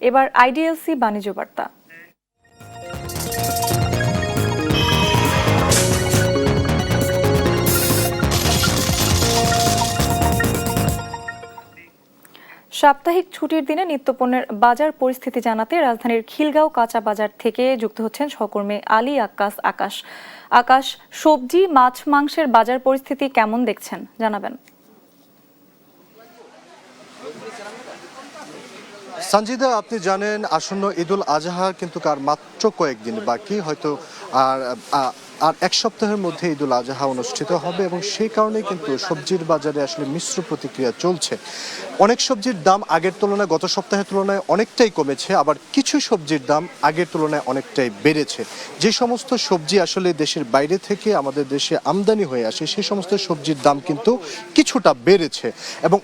এবার আইডিএলসি বাণিজ্য বার্তা। সাপ্তাহিক ছুটির দিনে নিত্যপণ্যের বাজার পরিস্থিতি জানাতে রাজধানীর খিলগাঁও কাঁচা বাজার থেকে যুক্ত হচ্ছেন সহকর্মী আলী আক্কাস আকাশ। আকাশ, সবজি মাছ মাংসের বাজার পরিস্থিতি কেমন দেখছেন জানাবেন। সঞ্জিদা, আপনি জানেন আসন্ন ঈদুল আজহা কিন্তু আর মাত্র কয়েকদিন বাকি, হয়তো আর এক সপ্তাহের মধ্যে ঈদুল আজহা অনুষ্ঠিত হবে এবং সেই কারণে কিন্তু সবজির বাজারে আসলে মিশ্র প্রতিক্রিয়া চলছে। অনেক সবজির দাম আগের তুলনায় গত সপ্তাহের তুলনায় অনেকটাই কমেছে, আবার কিছু সবজির দাম আগের তুলনায় অনেকটাই বেড়েছে। যে সমস্ত সবজি আসলে দেশের বাইরে থেকে আমাদের দেশে আমদানি হয়ে আসে সেই সমস্ত সবজির দাম কিন্তু কিছুটা বেড়েছে এবং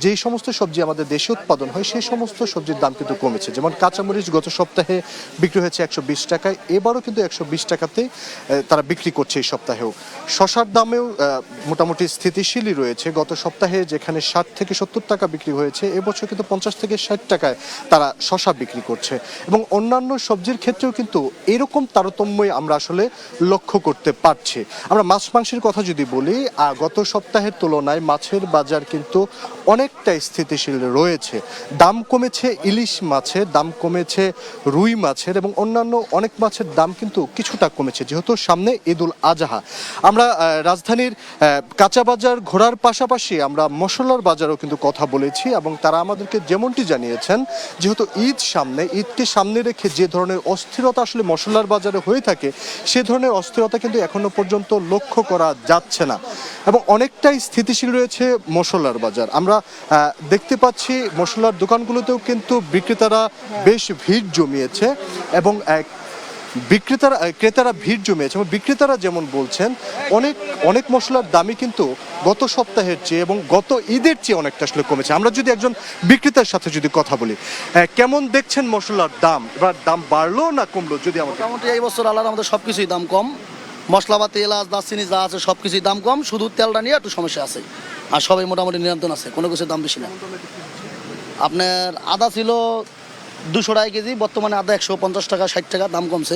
যেই সমস্ত সবজি আমাদের দেশে উৎপাদন হয় সেই সমস্ত সবজির দাম কিন্তু কমেছে। যেমন কাঁচামরিচ গত সপ্তাহে বিক্রি হয়েছে 120 টাকায়, এবারও কিন্তু 120 টাকাতে তারা বিক্রি করছে এই সপ্তাহেও। শসার দামেও মোটামুটি স্থিতিশীলই রয়েছে। গত সপ্তাহে যেখানে 60 থেকে 70 টাকা বিক্রি হয়েছে, এবছর কিন্তু 50 থেকে 60 টাকায় তারা শসা বিক্রি করছে এবং অন্যান্য সবজির ক্ষেত্রেও কিন্তু এরকম তারতম্যই আমরা আসলে লক্ষ্য করতে পারছি। আমরা মাছ মাংসের কথা যদি বলি, গত সপ্তাহের তুলনায় মাছের বাজার কিন্তু অনেকটাই স্থিতিশীল রয়েছে। দাম কমেছে ইলিশ মাছের, দাম কমেছে রুই মাছের এবং অন্যান্য অনেক মাছের দাম কিন্তু কিছুটা কমেছে, যেহেতু সামনে ঈদুল আজহা। আমরা রাজধানীর কাঁচা বাজার ঘোরার পাশাপাশি আমরা মশলার বাজারও কিন্তু কথা বলেছি এবং তারা আমাদেরকে যেমনটি জানিয়েছেন, যেহেতু ঈদ সামনে, ঈদকে সামনে রেখে যে ধরনের অস্থিরতা আসলে মশলার বাজারে হয়ে থাকে সে ধরনের অস্থিরতা কিন্তু এখনো পর্যন্ত লক্ষ্য করা যাচ্ছে না এবং অনেকটাই স্থিতিশীল রয়েছে মশলার বাজার। আমরা দেখতে পাচ্ছি মশলার দোকানগুলোতেও কিন্তু বিক্রেতারা বেশ ভিড় জমিয়েছে এবং ক্রেতারা ভিড় জমিয়েছে এবং বিক্রেতারা যেমন বলছেন অনেক মশলার দামই কিন্তু গত সপ্তাহের চেয়ে এবং গত ঈদের চেয়ে অনেকটা আসলে কমেছে। আমরা যদি একজন বিক্রেতার সাথে যদি কথা বলি, কেমন দেখছেন মশলার দাম? এবার দাম বাড়লো না কমলো? যদি মোটামুটি এই বছর আল্লাহর আমাদের সবকিছুই দাম কম, মশলাপাতি এলাচ দারচিনি যা আছে সবকিছুই দাম কম, শুধু তেলটা নিয়ে একটু সমস্যা আছে, আর সবাই মোটামুটি নিয়ন্ত্রণ আছে, কোনো কিছুর দাম বেশি না। আপনার আদা ছিল 200 টাকা কেজি, বর্তমানে আদা 150 টাকা 60 টাকা দাম কমছে।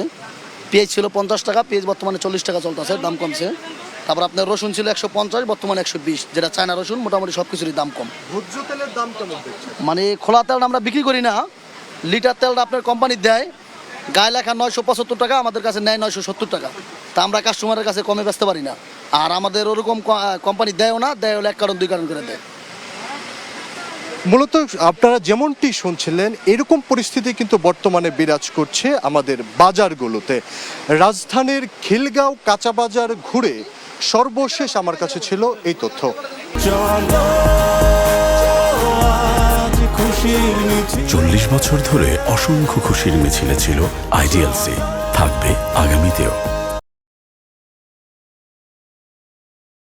পেঁয়াজ ছিল 50 টাকা, পেঁয়াজ বর্তমানে 40 টাকা চলতেছে, দাম কমছে। তারপর আপনার রসুন ছিল 150, বর্তমানে 120, যেটা চায়না রসুন। মোটামুটি সব কিছুরই দাম কম। ভোজ্য তেলের দাম কেমন দেখছেন? মানে খোলা তেলটা আমরা বিক্রি করি না, লিটার তেলটা আপনার কোম্পানি দেয়, গায়ে লেখা 975 টাকা, আমাদের কাছে নেয় 970 টাকা। তা আমরা কাস্টমারের কাছে কমে বেচতে পারি না, আর আমাদের ওরকম কোম্পানি দেয়ও না, দেয় হলে 1 কারণ 2 কারণ করে দেয়। মূলত আপনারা যেমনটি শুনছিলেন এরকম পরিস্থিতি কিন্তু বর্তমানে বিরাজ করছে আমাদের বাজারগুলোতে। রাজধানীর খিলগাঁও কাঁচা বাজার ঘুরে সর্বশেষ আমার কাছে ছিল এই তথ্য। 40 বছর ধরে অসংখ্য খুশির মিছিলে ছিল আইডিএলসি, থাকবে আগামীতেও।